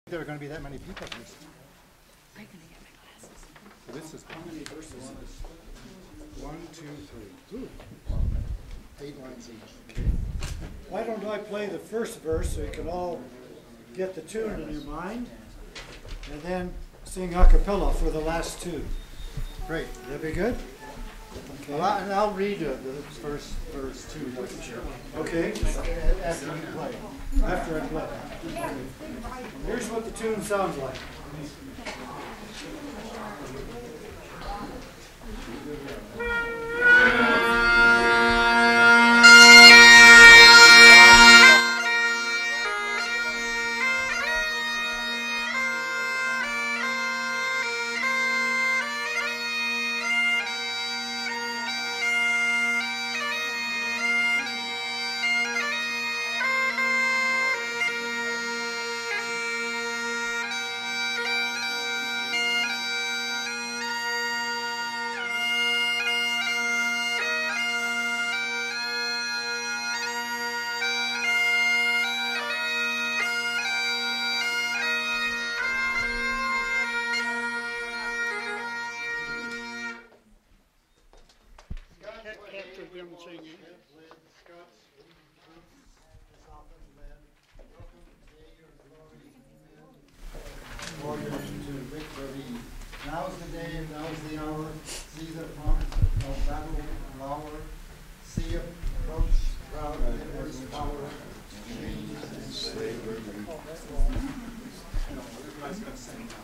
There are going to be that many people. I'm going to get my glasses. So this is how many verses? 1, 2, 3. Ooh. 8 lines each. Okay. Why don't I play the first verse so you can all get the tune in your mind, and then sing a cappella for the last two. Great. That'd be good? Okay. Well, and I'll read the first verse too. Okay. After you play. After I play. Here's what the tune sounds like. Now is the day and now is the hour. See the front of battle lower. See approach proud emperor's power. Change and slavery. Everybody's going to sing now.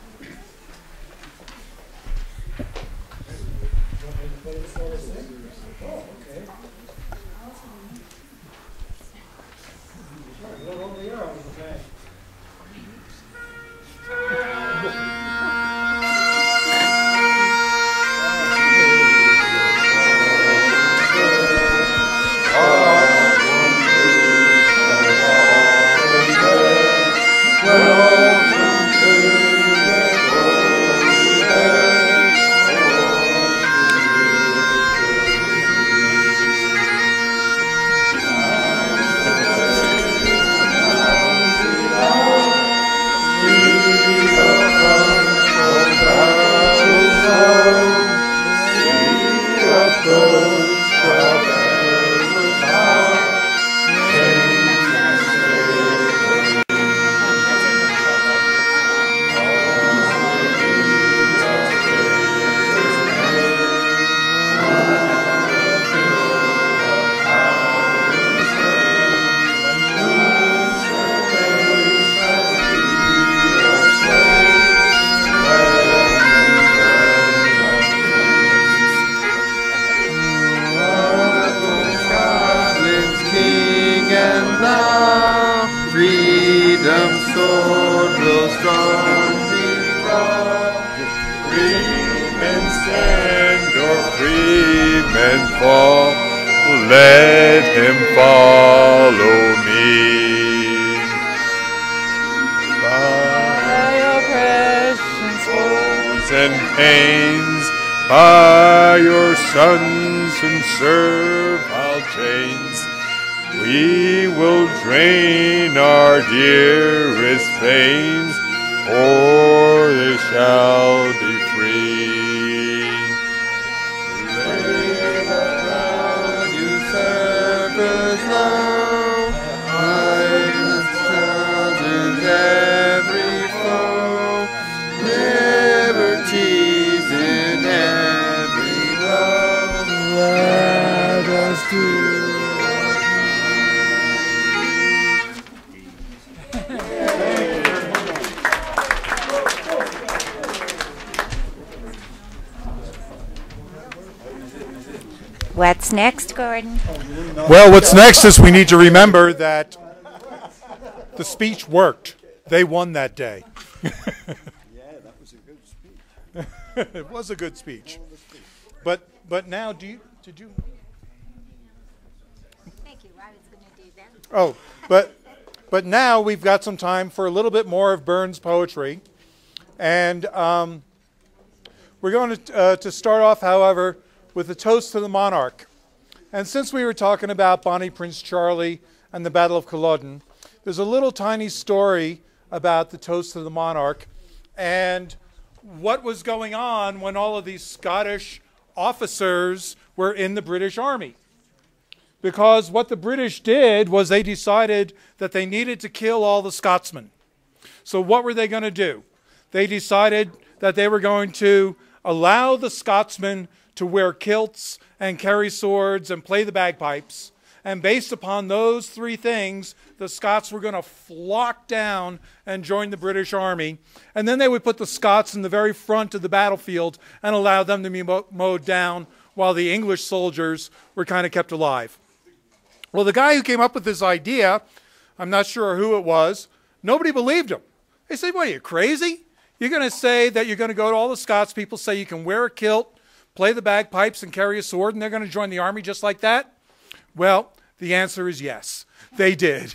Oh, okay. What only are on the back? Let him follow me. By oppressions, woes, and pains, by your sons and servile chains, we will drain our dearest veins, or they shall be free. What's next, Gordon? Well, what's next is we need to remember that the speech worked. They won that day. Yeah, that was a good speech. It was a good speech. But now, did you? Thank you. Robbie's going to do that. Oh, but now we've got some time for a little bit more of Burns' poetry, and we're going to start off, however, with a toast to the monarch. And since we were talking about Bonnie Prince Charlie and the Battle of Culloden, there's a little tiny story about the toast to the monarch and what was going on when all of these Scottish officers were in the British Army. Because what the British did was they decided that they needed to kill all the Scotsmen. So what were they going to do? They decided that they were going to allow the Scotsmen to wear kilts and carry swords and play the bagpipes. And based upon those three things, the Scots were going to flock down and join the British Army. And then they would put the Scots in the very front of the battlefield and allow them to be mowed down while the English soldiers were kind of kept alive. Well, the guy who came up with this idea, I'm not sure who it was, nobody believed him. They said, what, are you crazy? You're going to say that you're going to go to all the Scots people, say you can wear a kilt, play the bagpipes, and carry a sword, and they're going to join the army just like that? Well, the answer is yes, they did.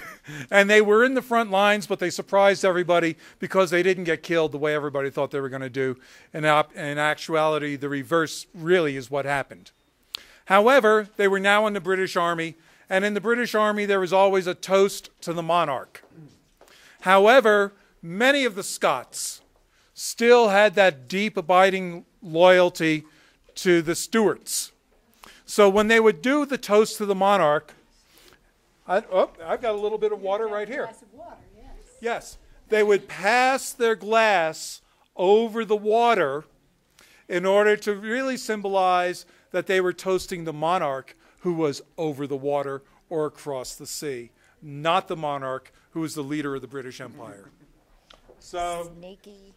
And they were in the front lines, but they surprised everybody because they didn't get killed the way everybody thought they were going to do. In actuality, the reverse really is what happened. However, they were now in the British Army, and in the British Army there was always a toast to the monarch. However, many of the Scots still had that deep abiding loyalty to the Stuarts. So when they would do the toast to the monarch, I've got a little bit of water right here. Yes, they would pass their glass over the water in order to really symbolize that they were toasting the monarch who was over the water or across the sea, not the monarch who was the leader of the British Empire. So, Sneaky.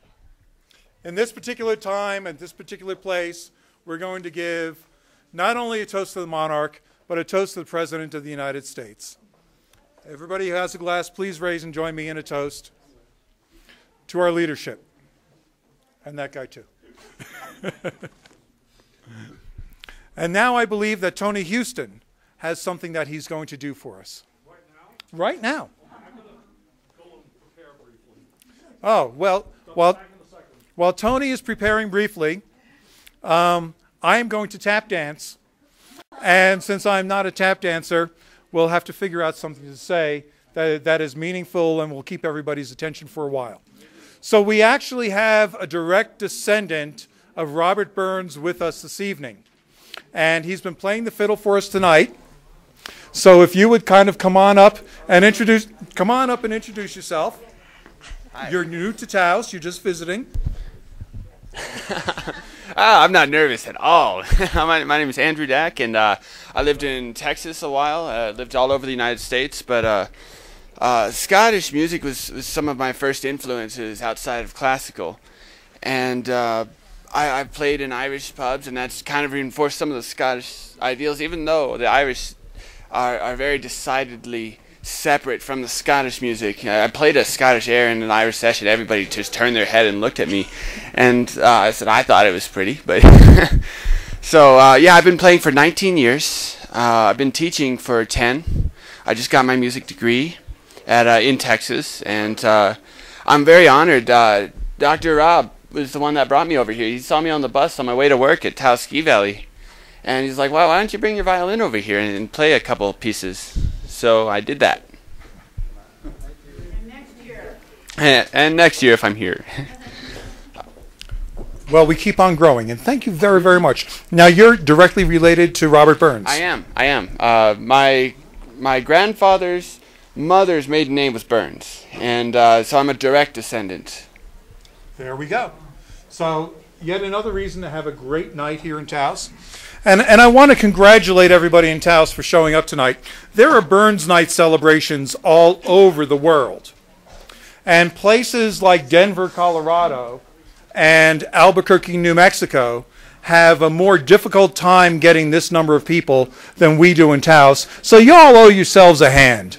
in this particular time, at this particular place, we're going to give not only a toast to the monarch, but a toast to the President of the United States. Everybody who has a glass, please raise and join me in a toast to our leadership. And that guy too. And now I believe that Tony Houston has something that he's going to do for us. Right now? I'm going to go and prepare briefly. Oh, well, while Tony is preparing briefly, I am going to tap dance. And since I'm not a tap dancer, we'll have to figure out something to say that is meaningful and will keep everybody's attention for a while. So we actually have a direct descendant of Robert Burns with us this evening. And he's been playing the fiddle for us tonight. So if you would kind of come on up and introduce yourself. Hi. You're new to Taos, you're just visiting. I'm not nervous at all. My name is Andrew Dack, and I lived in Texas a while. Lived all over the United States, but Scottish music was some of my first influences outside of classical. And I played in Irish pubs, and that's kind of reinforced some of the Scottish ideals, even though the Irish are very decidedly separate from the Scottish music. I played a Scottish air in an Irish session. Everybody just turned their head and looked at me, and I said I thought it was pretty. But so yeah, I've been playing for 19 years. I've been teaching for 10. I just got my music degree in Texas, and I'm very honored. Dr. Rob was the one that brought me over here. He saw me on the bus on my way to work at Taos Ski Valley, and he's like, "Well, why don't you bring your violin over here and play a couple pieces?" So I did that. And next year. And next year if I'm here. Well, we keep on growing, and thank you very, very much. Now, you're directly related to Robert Burns. I am. My grandfather's mother's maiden name was Burns, and so I'm a direct descendant. There we go. So, yet another reason to have a great night here in Taos. And I want to congratulate everybody in Taos for showing up tonight. There are Burns Night celebrations all over the world. And places like Denver, Colorado, and Albuquerque, New Mexico, have a more difficult time getting this number of people than we do in Taos. So you all owe yourselves a hand.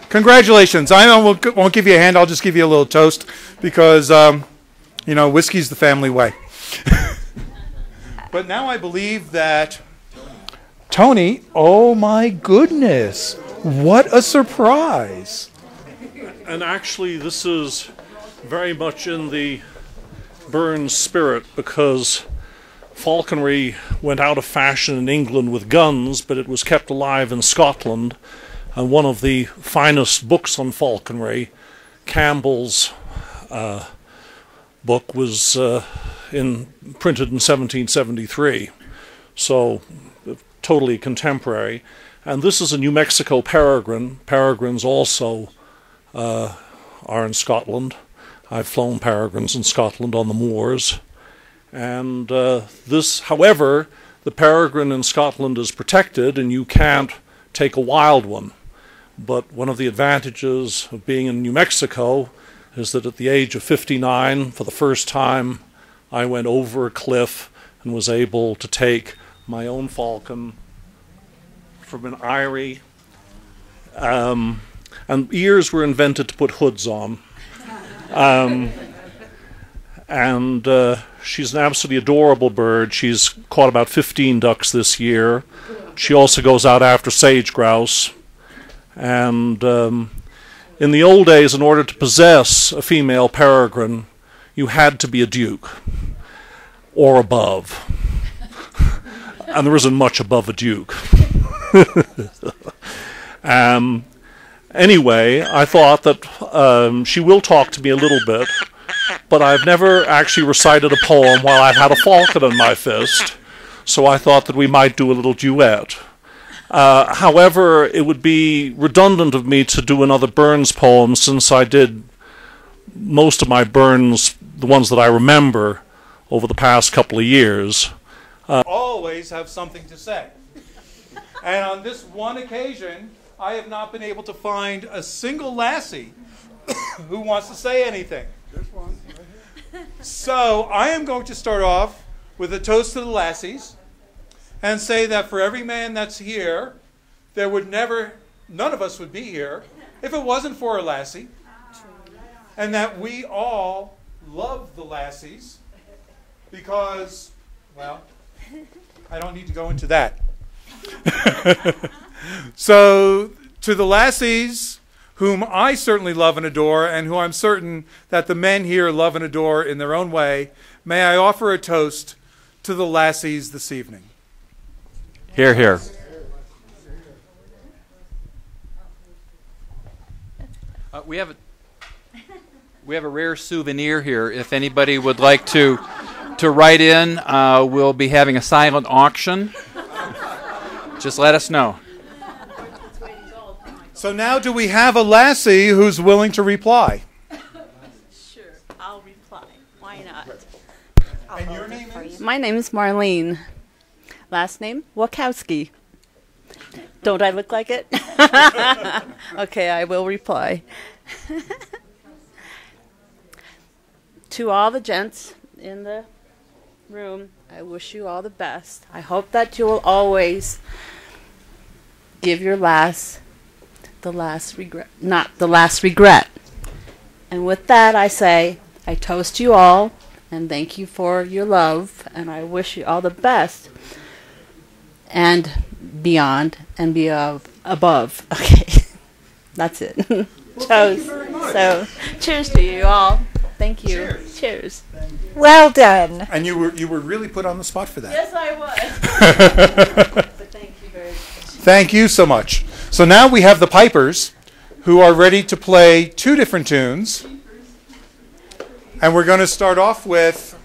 Congratulations. I won't give you a hand. I'll just give you a little toast because, you know, whiskey's the family way. But now I believe that Tony, oh my goodness, what a surprise. And actually this is very much in the Burns spirit, because falconry went out of fashion in England with guns, but it was kept alive in Scotland And one of the finest books on falconry, Campbell's book, was printed in 1773, so totally contemporary. And this is a New Mexico peregrine. Peregrines also are in Scotland. I've flown peregrines in Scotland on the moors. And this, however, the peregrine in Scotland is protected and you can't take a wild one. But one of the advantages of being in New Mexico is that at the age of 59, for the first time, I went over a cliff and was able to take my own falcon from an eyrie. And ears were invented to put hoods on. She's an absolutely adorable bird. She's caught about 15 ducks this year. She also goes out after sage grouse. And in the old days, in order to possess a female peregrine, you had to be a duke or above. And there isn't much above a duke. Anyway, I thought that she will talk to me a little bit, but I've never actually recited a poem while I've had a falcon in my fist, so I thought that we might do a little duet. However, it would be redundant of me to do another Burns poem, since I did most of my Burns, the ones that I remember, over the past couple of years. Always have something to say. And on this one occasion, I have not been able to find a single lassie who wants to say anything. So I am going to start off with a toast to the lassies and say that for every man that's here, there would never, none of us would be here if it wasn't for a lassie. And that we all love the lassies because, well, I don't need to go into that. So, to the lassies, whom I certainly love and adore, and who I'm certain that the men here love and adore in their own way, may I offer a toast to the lassies this evening. Hear, hear. We have a rare souvenir here. If anybody would like to write in, we'll be having a silent auction. Just let us know. So now do we have a lassie who's willing to reply? Sure, I'll reply. Why not? And your name is? My name is Marlene. Last name, Wachowski. Don't I look like it? Okay, I will reply. To all the gents in the room, I wish you all the best. I hope that you will always give your the last regret, not the last regret. And with that, I say, I toast you all, and thank you for your love, and I wish you all the best, and beyond, and above. Okay, that's it. Toast. So, cheers to you all. Thank you. Cheers. Cheers. Well done. And you were really put on the spot for that. Yes, I was. But thank you very much. Thank you so much. So now we have the pipers who are ready to play two different tunes. And we're going to start off with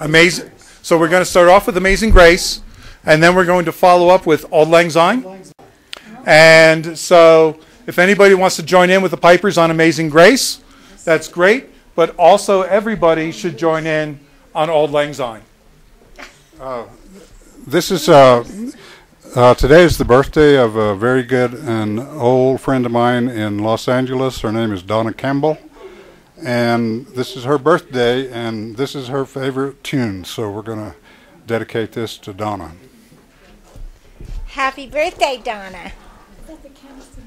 Amazing. So we're going to start off with Amazing Grace, and then we're going to follow up with Auld Lang Syne. And so if anybody wants to join in with the pipers on Amazing Grace, that's great. But also everybody should join in on Auld Lang Syne. This is today is the birthday of a very good and old friend of mine in Los Angeles. Her name is Donna Campbell, and this is her birthday, and this is her favorite tune. So we're going to dedicate this to Donna. Happy birthday, Donna. Is that the chemist in